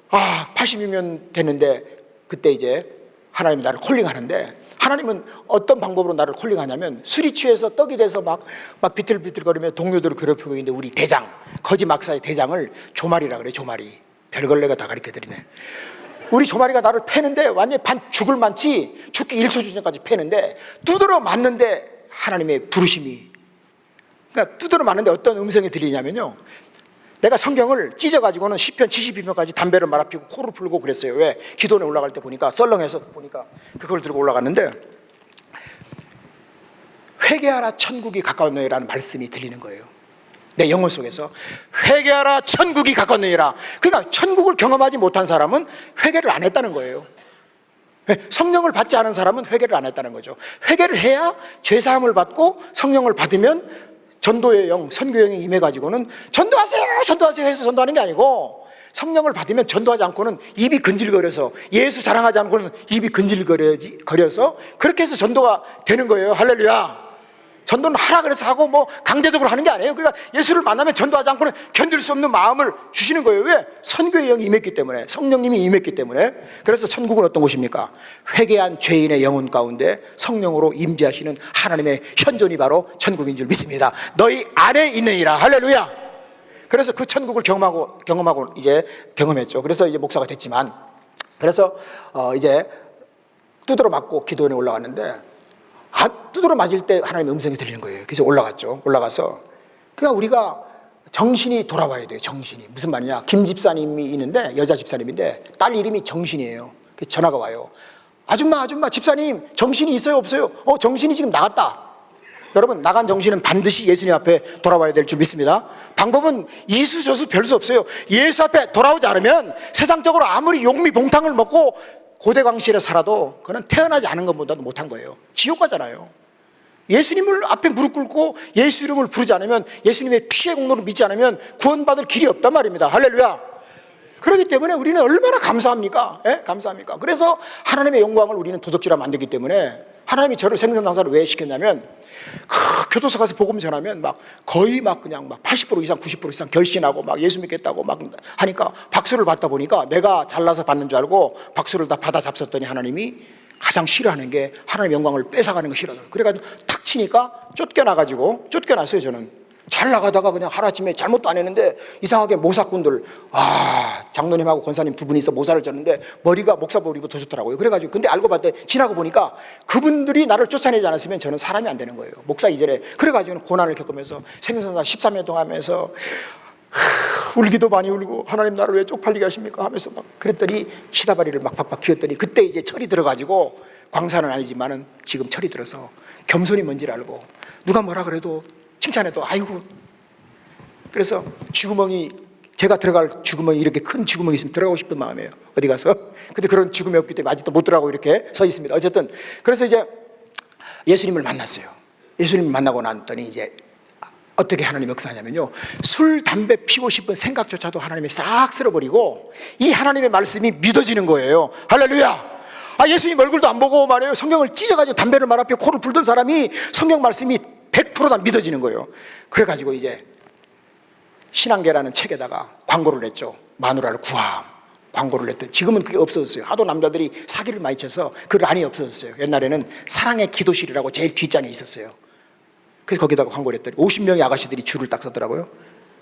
86년 됐는데, 그때 이제 하나님이 나를 콜링하는데, 하나님은 어떤 방법으로 나를 콜링하냐면, 술이 취해서 떡이 돼서 막 비틀비틀거리며 동료들을 괴롭히고 있는데, 우리 대장, 거지 막사의 대장을 조마리라 그래. 조마리. 별걸레가 다 가르쳐드리네. 우리 조마리가 나를 패는데 완전히 죽을 만치, 죽기 1초 전까지 패는데, 두드러 맞는데 하나님의 부르심이, 그러니까 두드러 맞는데 어떤 음성이 들리냐면요, 내가 성경을 찢어가지고는 시편 72편까지 담배를 말아 피우고 코를 풀고 그랬어요. 왜? 기도원에 올라갈 때 보니까 썰렁해서 보니까 그걸 들고 올라갔는데, 회개하라 천국이 가까웠느니라는 말씀이 들리는 거예요. 내 영혼 속에서 회개하라 천국이 가까웠느니라. 그러니까 천국을 경험하지 못한 사람은 회개를 안 했다는 거예요. 성령을 받지 않은 사람은 회개를 안 했다는 거죠. 회개를 해야 죄사함을 받고 성령을 받으면 전도의 영, 선교의 영이 임해가지고는 전도하세요 전도하세요 해서 전도하는 게 아니고, 성령을 받으면 전도하지 않고는 입이 근질거려서, 예수 자랑하지 않고는 입이 근질거려서 그렇게 해서 전도가 되는 거예요. 할렐루야. 전도는 하라 그래서 하고 뭐 강제적으로 하는 게 아니에요. 그러니까 예수를 만나면 전도하지 않고는 견딜 수 없는 마음을 주시는 거예요. 왜? 선교의 영이 임했기 때문에, 성령님이 임했기 때문에. 그래서 천국은 어떤 곳입니까? 회개한 죄인의 영혼 가운데 성령으로 임재하시는 하나님의 현존이 바로 천국인 줄 믿습니다. 너희 안에 있느니라. 할렐루야. 그래서 그 천국을 경험하고 이제 경험했죠. 그래서 이제 목사가 됐지만, 그래서 이제 두드러 맞고 기도원에 올라갔는데, 두드러 맞을 때 하나님의 음성이 들리는 거예요. 그래서 올라갔죠. 올라가서 그러니까 우리가 정신이 돌아와야 돼요. 정신이. 무슨 말이냐, 김 집사님이 있는데, 여자 집사님인데 딸 이름이 정신이에요. 전화가 와요. 아줌마 집사님 정신이 있어요 없어요? 정신이 지금 나갔다. 여러분, 나간 정신은 반드시 예수님 앞에 돌아와야 될 줄 믿습니다. 방법은 이수저수 별 수 없어요. 예수 앞에 돌아오지 않으면 세상적으로 아무리 용미봉탕을 먹고 고대광실에 살아도 그는 태어나지 않은 것보다도 못한 거예요. 지옥 가잖아요. 예수님을 앞에 무릎 꿇고 예수 이름을 부르지 않으면, 예수님의 피의 공로를 믿지 않으면 구원받을 길이 없단 말입니다. 할렐루야. 그렇기 때문에 우리는 얼마나 감사합니까? 감사합니까? 그래서 하나님의 영광을 우리는 도둑질하면 안 되기 때문에, 하나님이 저를 생선당사를 왜 시켰냐면, 교도소 가서 복음 전하면 거의 그냥 80% 이상 90% 이상 결신하고 예수 믿겠다고 하니까 박수를 받다 보니까 내가 잘나서 받는 줄 알고 박수를 다 받아 잡섰더니, 하나님이 가장 싫어하는 게 하나님의 영광을 뺏어가는 거 싫어하더라고요. 그래가지고 탁 치니까 쫓겨났어요. 저는 잘 나가다가 그냥 하루아침에 잘못도 안 했는데 이상하게 모사꾼들, 장로님하고 권사님 두 분이서 모사를 졌는데 머리가 목사 머리보다 더 좋더라고요. 그래가지고 근데 알고 봤더니, 지나고 보니까 그분들이 나를 쫓아내지 않았으면 저는 사람이 안 되는 거예요. 목사 이전에. 그래가지고 고난을 겪으면서 생선사 13년 동안 하면서 울기도 많이 울고, 하나님 나를 왜 쪽팔리게 하십니까 하면서 그랬더니 시다바리를 박박 피웠더니, 그때 이제 철이 들어가지고, 광산은 아니지만은 지금 철이 들어서 겸손이 뭔지를 알고, 누가 뭐라 그래도 칭찬해도 아이고. 그래서 제가 들어갈 주구멍이, 이렇게 큰 주구멍이 있으면 들어가고 싶은 마음이에요. 어디 가서. 근데 그런 죽음이 없기 때문에 아직도 못 들어가고 이렇게 서 있습니다. 어쨌든 그래서 이제 예수님을 만났어요. 예수님을 만나고 났더니 이제 어떻게 하나님이 역사하냐면요, 술, 담배 피고 싶은 생각조차도 하나님이 싹 쓸어버리고 이 하나님의 말씀이 믿어지는 거예요. 할렐루야. 예수님 얼굴도 안 보고 말이에요, 성경을 찢어가지고 담배를 말 앞에 코를 불던 사람이 성경 말씀이 100% 다 믿어지는 거예요. 그래가지고 이제 신앙계라는 책에다가 광고를 냈죠. 마누라를 구함 광고를 냈더니, 지금은 그게 없어졌어요. 하도 남자들이 사기를 많이 쳐서 그 란이 없어졌어요. 옛날에는 사랑의 기도실이라고 제일 뒷장에 있었어요. 그래서 거기다가 광고를 했더니 50명의 아가씨들이 줄을 딱 서더라고요.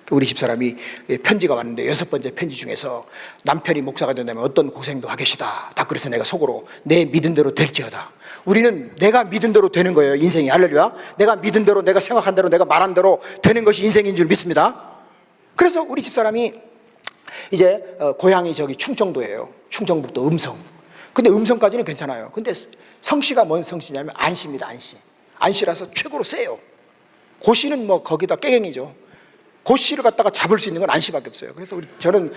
우리 집사람이 편지가 왔는데 6번째 편지 중에서, 남편이 목사가 된다면 어떤 고생도 하겠시다. 딱 그래서 내가 속으로 내 믿은 대로 될지어다. 우리는 내가 믿은 대로 되는 거예요, 인생이. 할렐루야. 내가 믿은 대로, 내가 생각한 대로, 내가 말한 대로 되는 것이 인생인 줄 믿습니다. 그래서 우리 집사람이 이제 고향이 저기 충청도예요. 충청북도 음성. 근데 음성까지는 괜찮아요. 근데 성씨가 뭔 성씨냐면 안씨입니다. 안씨라서 최고로 세요. 고씨는 거기다 깨갱이죠. 고씨를 갖다가 잡을 수 있는 건 안씨밖에 없어요. 그래서 저는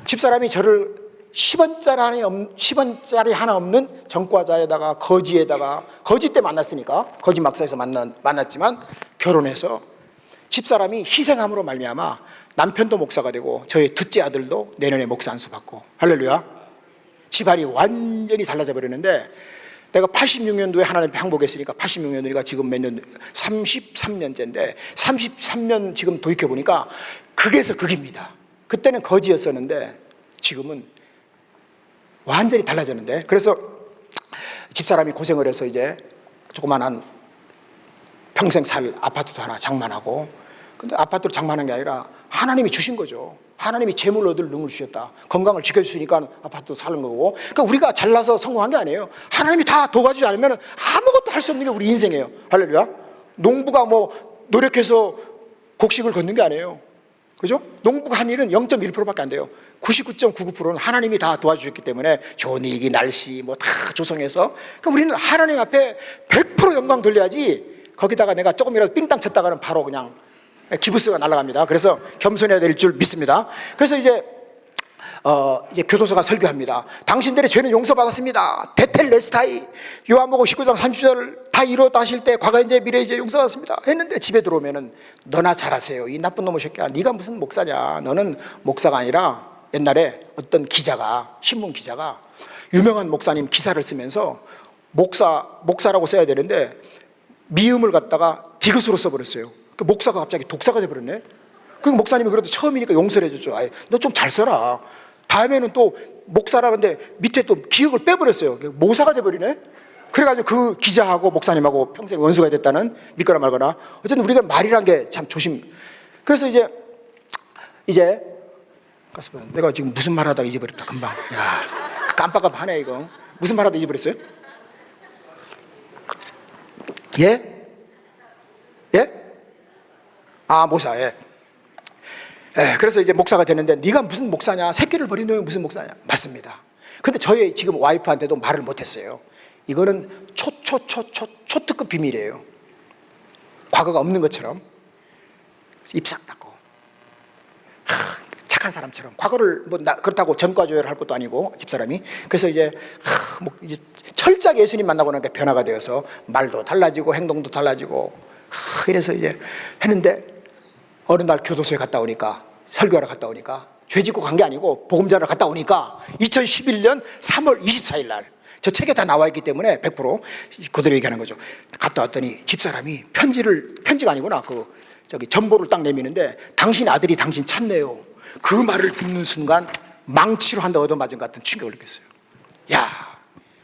집사람이 저를 10원짜리 하나 없는 정과자에다가 거지에다가, 거지 때 만났으니까, 거지 막사에서 만났지만 결혼해서 집사람이 희생함으로 말미암아 남편도 목사가 되고 저희 둘째 아들도 내년에 목사 안수 받고. 할렐루야. 집안이 완전히 달라져 버렸는데, 내가 86년도에 하나님 항복했으니까 86년도니까 지금 몇 년, 33년째인데 33년 지금 돌이켜보니까 극에서 극입니다. 그때는 거지였었는데 지금은 완전히 달라졌는데, 그래서 집사람이 고생을 해서 이제 조그만한 평생 살 아파트도 하나 장만하고, 근데 아파트를 장만한 게 아니라 하나님이 주신 거죠. 하나님이 재물 얻을 능을 주셨다. 건강을 지켜주시니까 아파트 사는 거고. 그러니까 우리가 잘나서 성공한 게 아니에요. 하나님이 다 도와주지 않으면 아무것도 할 수 없는 게 우리 인생이에요. 할렐루야. 농부가 노력해서 곡식을 걷는 게 아니에요. 그죠? 농부가 한 일은 0.1%밖에 안 돼요. 99.99%는 하나님이 다 도와주셨기 때문에, 좋은 일기, 날씨 다 조성해서. 그러니까 우리는 하나님 앞에 100% 영광 돌려야지, 거기다가 내가 조금이라도 삥땅 쳤다가는 바로 그냥 기부스가 날아갑니다. 그래서 겸손해야 될 줄 믿습니다. 그래서 이제 교도소가 설교합니다. 당신들의 죄는 용서받았습니다. 데텔레스타이, 요한복음 19장 30절 다 이루었다 하실 때 과거 현재 미래 이제 용서받았습니다 했는데, 집에 들어오면은 너나 잘하세요, 이 나쁜 놈의 새끼야, 네가 무슨 목사냐, 너는 목사가 아니라, 옛날에 어떤 기자가, 신문 기자가 유명한 목사님 기사를 쓰면서 목사라고 써야 되는데 미음을 갖다가 디귿으로 써버렸어요. 그 목사가 갑자기 독사가 돼버렸네. 그 목사님이 그래도 처음이니까 용서를 해줬죠. 너 좀 잘 써라. 다음에는 또 목사라는데 밑에 또 기역을 빼버렸어요. 모사가 돼버리네. 그래가지고 그 기자하고 목사님하고 평생 원수가 됐다는, 믿거나 말거나. 어쨌든 우리가 말이란 게 참 조심. 그래서 이제 내가 지금 무슨 말 하다가 잊어버렸다 금방. 야, 깜빡깜빡하네 이거. 무슨 말 하다가 잊어버렸어요? 예? 모사. 예. 그래서 이제 목사가 되는데, 네가 무슨 목사냐, 새끼를 버린 놈이 무슨 목사냐. 맞습니다. 근데 저희 지금 와이프한테도 말을 못했어요. 이거는 초특급 비밀이에요. 과거가 없는 것처럼 입싹 닫고 착한 사람처럼, 과거를 그렇다고 전과조회를 할 것도 아니고 집사람이. 그래서 이제 철저하게 예수님 만나고 나니까 변화가 되어서 말도 달라지고 행동도 달라지고 이래서 이제 했는데, 어느 날 교도소에 갔다 오니까, 설교하러 갔다 오니까, 죄 짓고 간 게 아니고 복음 전하러 갔다 오니까 2011년 3월 24일 날, 저 책에 다 나와 있기 때문에 100% 그대로 얘기하는 거죠. 갔다 왔더니 집사람이 편지가 아니구나, 전보를 딱 내미는데, 당신 아들이 당신 찾네요. 그 말을 듣는 순간 망치로 한 대 얻어맞은 것 같은 충격을 느꼈어요. 야,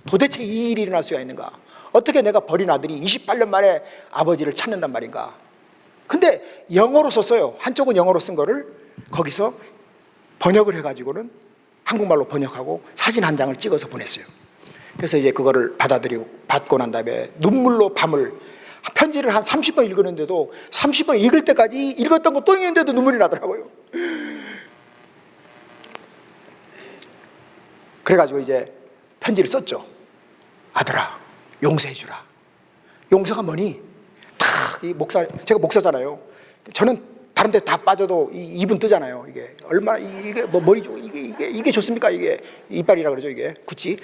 도대체 이 일이 일어날 수가 있는가? 어떻게 내가 버린 아들이 28년 만에 아버지를 찾는단 말인가? 근데 영어로 썼어요. 한쪽은 영어로 쓴 거를 거기서 번역을 해가지고는 한국말로 번역하고 사진 한 장을 찍어서 보냈어요. 그래서 이제 그거를 받고 난 다음에 눈물로 밤을, 편지를 한 30번 읽었는데도 30번 읽을 때까지 읽었던 거 또 읽는데도 눈물이 나더라고요. 그래가지고 이제 편지를 썼죠. 아들아, 용서해 주라. 용서가 뭐니? 제가 목사잖아요. 저는 다른 데 다 빠져도 입은 뜨잖아요. 이게 얼마나, 이게 뭐 머리 좋고, 이게 좋습니까? 이게 이빨이라 그러죠. 이게 굳이.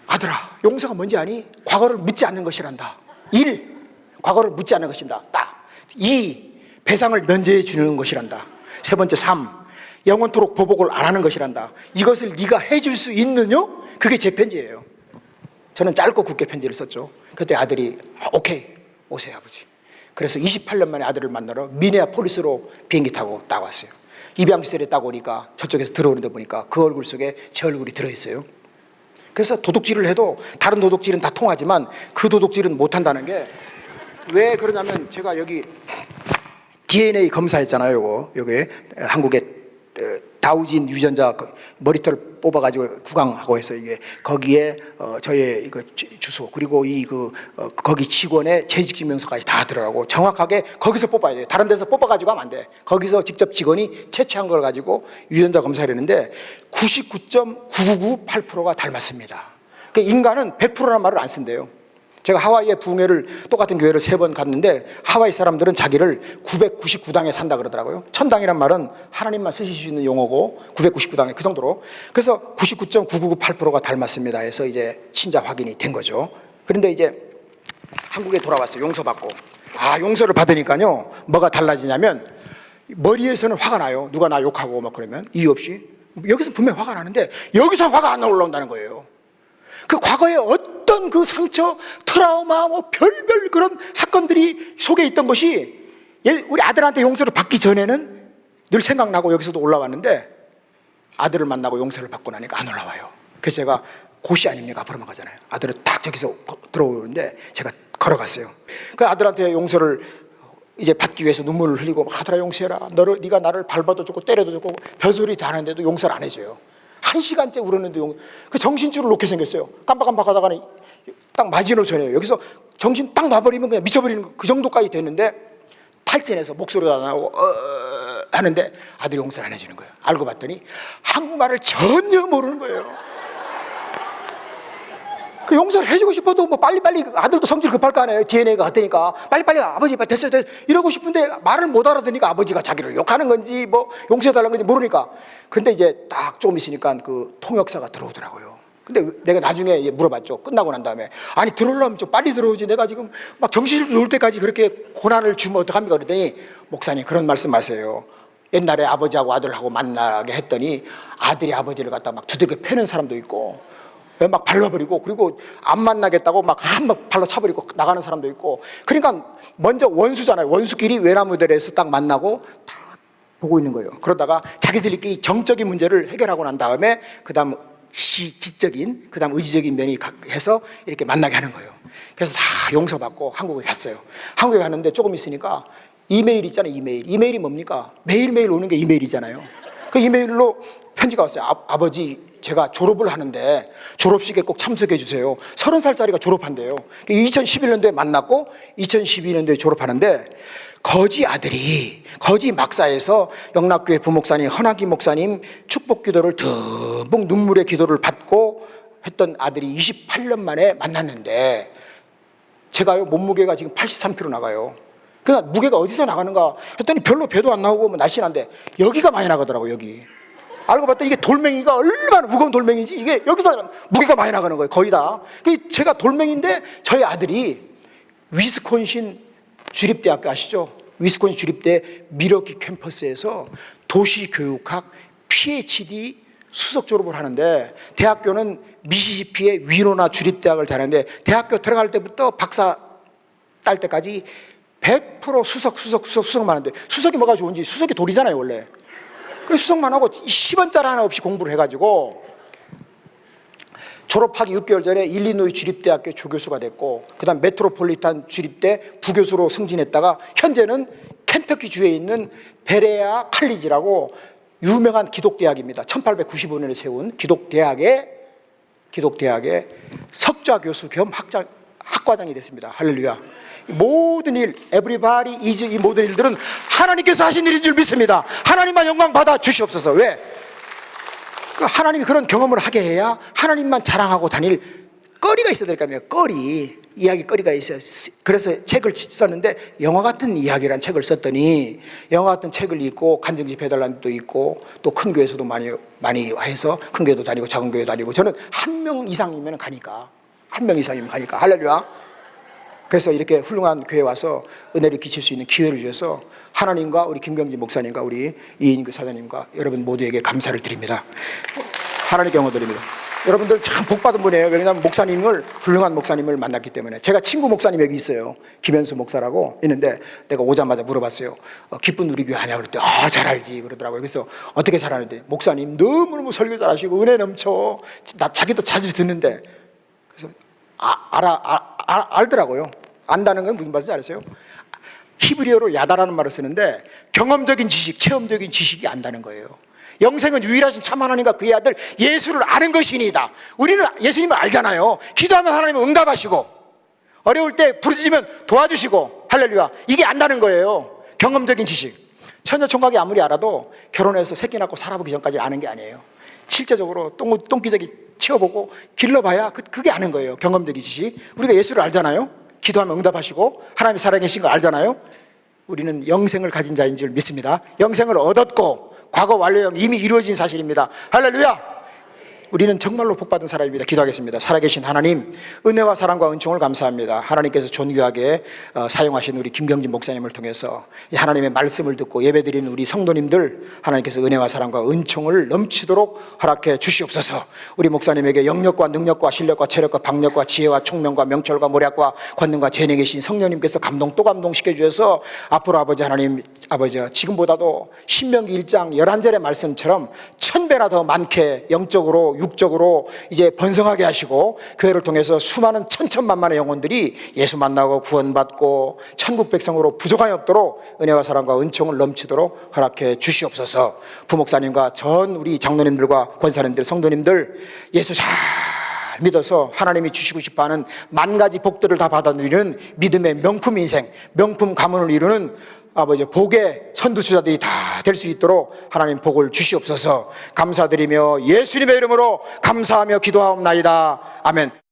아들아, 용서가 뭔지 아니? 과거를 묻지 않는 것이란다. 1. 과거를 묻지 않는 것이란다. 딱. 2. 배상을 면제해 주는 것이란다. 3번째, 3. 영원토록 보복을 안 하는 것이란다. 이것을 네가 해줄 수 있느냐? 그게 제 편지예요. 저는 짧고 굵게 편지를 썼죠. 그때 아들이 오케이, 오세요 아버지. 그래서 28년 만에 아들을 만나러 미네아폴리스로 비행기 타고 딱 왔어요. 입양시설에 딱 오니까 저쪽에서 들어오는데 보니까 그 얼굴 속에 제 얼굴이 들어있어요. 그래서 도둑질을 해도 다른 도둑질은 다 통하지만 그 도둑질은 못한다는 게 왜 그러냐면, 제가 여기 DNA 검사했잖아요. 여기 한국의 다우진 유전자 머리털 뽑아가지고 구강하고 해서, 이게 거기에 저의 이거 주소, 그리고 거기 직원의 재직증명서까지 다 들어가고 정확하게 거기서 뽑아야 돼요. 다른 데서 뽑아가지고 하면 안 돼. 거기서 직접 직원이 채취한 걸 가지고 유전자 검사를 했는데 99.9998%가 닮았습니다. 그러니까 인간은 100%라는 말을 안 쓴대요. 제가 하와이에 부흥회를, 똑같은 교회를 3번 갔는데 하와이 사람들은 자기를 999당에 산다 그러더라고요. 1000당이란 말은 하나님만 쓰실 수 있는 용어고 999당에 그 정도로. 그래서 99.9998%가 닮았습니다 해서 이제 친자 확인이 된 거죠. 그런데 이제 한국에 돌아왔어요. 용서받고. 용서를 받으니까요, 뭐가 달라지냐면 머리에서는 화가 나요. 누가 나 욕하고 막 그러면 이유 없이. 여기서 분명히 화가 나는데 여기서 화가 안 올라온다는 거예요. 그 과거에 어떤 그 상처, 트라우마, 뭐 별별 그런 사건들이 속에 있던 것이 우리 아들한테 용서를 받기 전에는 늘 생각나고 여기서도 올라왔는데, 아들을 만나고 용서를 받고 나니까 안 올라와요. 그래서 제가 고시 아닙니까? 앞으로만 가잖아요. 아들은 딱 저기서 들어오는데 제가 걸어갔어요. 그 아들한테 용서를 이제 받기 위해서 눈물을 흘리고, 아들아 용서해라. 네가 나를 밟아도 좋고 때려도 좋고 별소리 다 하는데도 용서를 안 해줘요. 1시간째 울었는데 그 정신줄을 놓게 생겼어요. 깜빡깜빡 하다가는 딱 마지노선이에요. 여기서 정신 딱 놔버리면 그냥 미쳐버리는 그 정도까지 됐는데, 탈진해서 목소리가 나오고 하는데 아들이 용서를 안 해주는 거예요. 알고 봤더니 한국말을 전혀 모르는 거예요. 그 용서를 해주고 싶어도 뭐 빨리빨리 아들도 성질 급할 거 아니에요. DNA가 같으니까 빨리빨리 아버지 됐어 이러고 싶은데 말을 못 알아듣으니까 아버지가 자기를 욕하는 건지 뭐 용서해달라는 건지 모르니까. 근데 이제 딱 조금 있으니까 그 통역사가 들어오더라고요. 근데 내가 나중에 물어봤죠. 끝나고 난 다음에 아니 들어오려면 좀 빨리 들어오지 내가 지금 막 정신을 놓을 때까지 그렇게 고난을 주면 어떡합니까 그랬더니 목사님 그런 말씀 하세요. 옛날에 아버지하고 아들하고 만나게 했더니 아들이 아버지를 갖다 막 두들겨 패는 사람도 있고 막 밟아버리고 그리고 안 만나겠다고 막 한 번 발로 차버리고 나가는 사람도 있고. 그러니까 먼저 원수잖아요. 원수끼리 외나무들에서 딱 만나고 다 보고 있는 거예요. 그러다가 자기들끼리 정적인 문제를 해결하고 난 다음에 그 다음 지적인 그 다음 의지적인 면이 해서 이렇게 만나게 하는 거예요. 그래서 다 용서받고 한국에 갔어요. 한국에 갔는데 조금 있으니까 이메일 있잖아요. 이메일이 뭡니까? 매일매일 오는 게 이메일이잖아요. 그 이메일로 편지가 왔어요. 아버지 제가 졸업을 하는데 졸업식에 꼭 참석해 주세요. 30살짜리가 졸업한대요. 2011년도에 만났고 2012년도에 졸업하는데 거지 아들이 거지 막사에서 영락교회 부목사님 헌학기 목사님 축복 기도를 듬뿍 눈물의 기도를 받고 했던 아들이 28년 만에 만났는데 제가요 몸무게가 지금 83kg 나가요. 그러니까 무게가 어디서 나가는가 했더니 별로 배도 안 나오고 뭐 날씬한데 여기가 많이 나가더라고요. 여기 알고 봤더니 이게 돌멩이가 얼마나 무거운 돌멩이인지 이게 여기서 무게가 많이 나가는 거예요. 거의 다. 제가 돌멩이인데 저희 아들이 위스콘신 주립대학교 아시죠? 위스콘신 주립대 미러키 캠퍼스에서 도시교육학 PhD 수석 졸업을 하는데 대학교는 미시시피의 위노나 주립대학을 다녔는데 대학교 들어갈 때부터 박사 딸 때까지 100% 수석만 하는데 수석이 뭐가 좋은지 수석이 돌이잖아요 원래. 그 수석만 하고 10원짜리 하나 없이 공부를 해가지고 졸업하기 6개월 전에 일리노이 주립대학교 조교수가 됐고 그 다음 메트로폴리탄 주립대 부교수로 승진했다가 현재는 켄터키 주에 있는 베레아 칼리지라고 유명한 기독대학입니다. 1895년에 세운 기독대학의 석좌 교수 겸 학과장이 됐습니다. 할렐루야. 모든 일, everybody is 이 모든 일들은 하나님께서 하신 일인 줄 믿습니다. 하나님만 영광 받아 주시옵소서. 왜? 하나님이 그런 경험을 하게 해야 하나님만 자랑하고 다닐 거리가 있어야 될 거 아니에요. 이야기거리가 있어요. 그래서 책을 썼는데 영화 같은 이야기란 책을 썼더니 영화 같은 책을 읽고 간증집 해달라는 것도 있고 또 큰 교회에서도 많이 해서 큰 교회도 다니고 작은 교회 다니고 저는 한 명 이상이면 가니까 할렐루야. 그래서 이렇게 훌륭한 교회에 와서 은혜를 끼칠 수 있는 기회를 주셔서 하나님과 우리 김경진 목사님과 우리 이인규 사장님과 여러분 모두에게 감사를 드립니다. 하나님께 영광 드립니다. 여러분들 참 복받은 분이에요. 왜냐하면 훌륭한 목사님을 만났기 때문에. 제가 친구 목사님 여기 있어요. 김현수 목사라고 있는데 내가 오자마자 물어봤어요. 기쁜 우리 교회 아냐 그랬더니 잘 알지 그러더라고요. 그래서 어떻게 잘 아는데 목사님 너무너무 설교 잘하시고 은혜 넘쳐. 나 자기도 자주 듣는데 그래서 알더라고요. 안다는 건 무슨 말인지 알았어요? 히브리어로 야다라는 말을 쓰는데 경험적인 지식, 체험적인 지식이 안다는 거예요. 영생은 유일하신 참 하나님과 그의 아들 예수를 아는 것이니이다. 우리는 예수님을 알잖아요. 기도하면 하나님은 응답하시고 어려울 때 부르짖으면 도와주시고 할렐루야. 이게 안다는 거예요. 경험적인 지식. 처녀총각이 아무리 알아도 결혼해서 새끼 낳고 살아보기 전까지 아는 게 아니에요. 실제적으로 똥기저귀 치워보고 길러봐야 그게 아는 거예요. 경험적인 지식. 우리가 예수를 알잖아요. 기도하면 응답하시고 하나님이 살아계신 거 알잖아요. 우리는 영생을 가진 자인 줄 믿습니다. 영생을 얻었고 과거 완료형 이미 이루어진 사실입니다. 할렐루야. 우리는 정말로 복받은 사람입니다. 기도하겠습니다. 살아계신 하나님, 은혜와 사랑과 은총을 감사합니다. 하나님께서 존귀하게 사용하신 우리 김경진 목사님을 통해서 하나님의 말씀을 듣고 예배드리는 우리 성도님들 하나님께서 은혜와 사랑과 은총을 넘치도록 허락해 주시옵소서. 우리 목사님에게 영력과 능력과 실력과 체력과 박력과 지혜와 총명과 명철과 모략과 권능과 재능이 계신 성령님께서 감동 또 감동시켜 주셔서 앞으로 아버지 하나님 지금보다도 신명기 1장 11절의 말씀처럼 1000배나 더 많게 영적으로 육적으로 이제 번성하게 하시고 교회를 통해서 수많은 천천만만의 영혼들이 예수 만나고 구원받고 천국 백성으로 부족함이 없도록 은혜와 사랑과 은총을 넘치도록 허락해 주시옵소서. 부목사님과 전 우리 장로님들과 권사님들 성도님들 예수 잘 믿어서 하나님이 주시고 싶어하는 만 가지 복들을 다 받아 누리는 믿음의 명품 인생, 명품 가문을 이루는 아버지 복의 선두주자들이 다 될 수 있도록 하나님 복을 주시옵소서. 감사드리며 예수님의 이름으로 감사하며 기도하옵나이다. 아멘.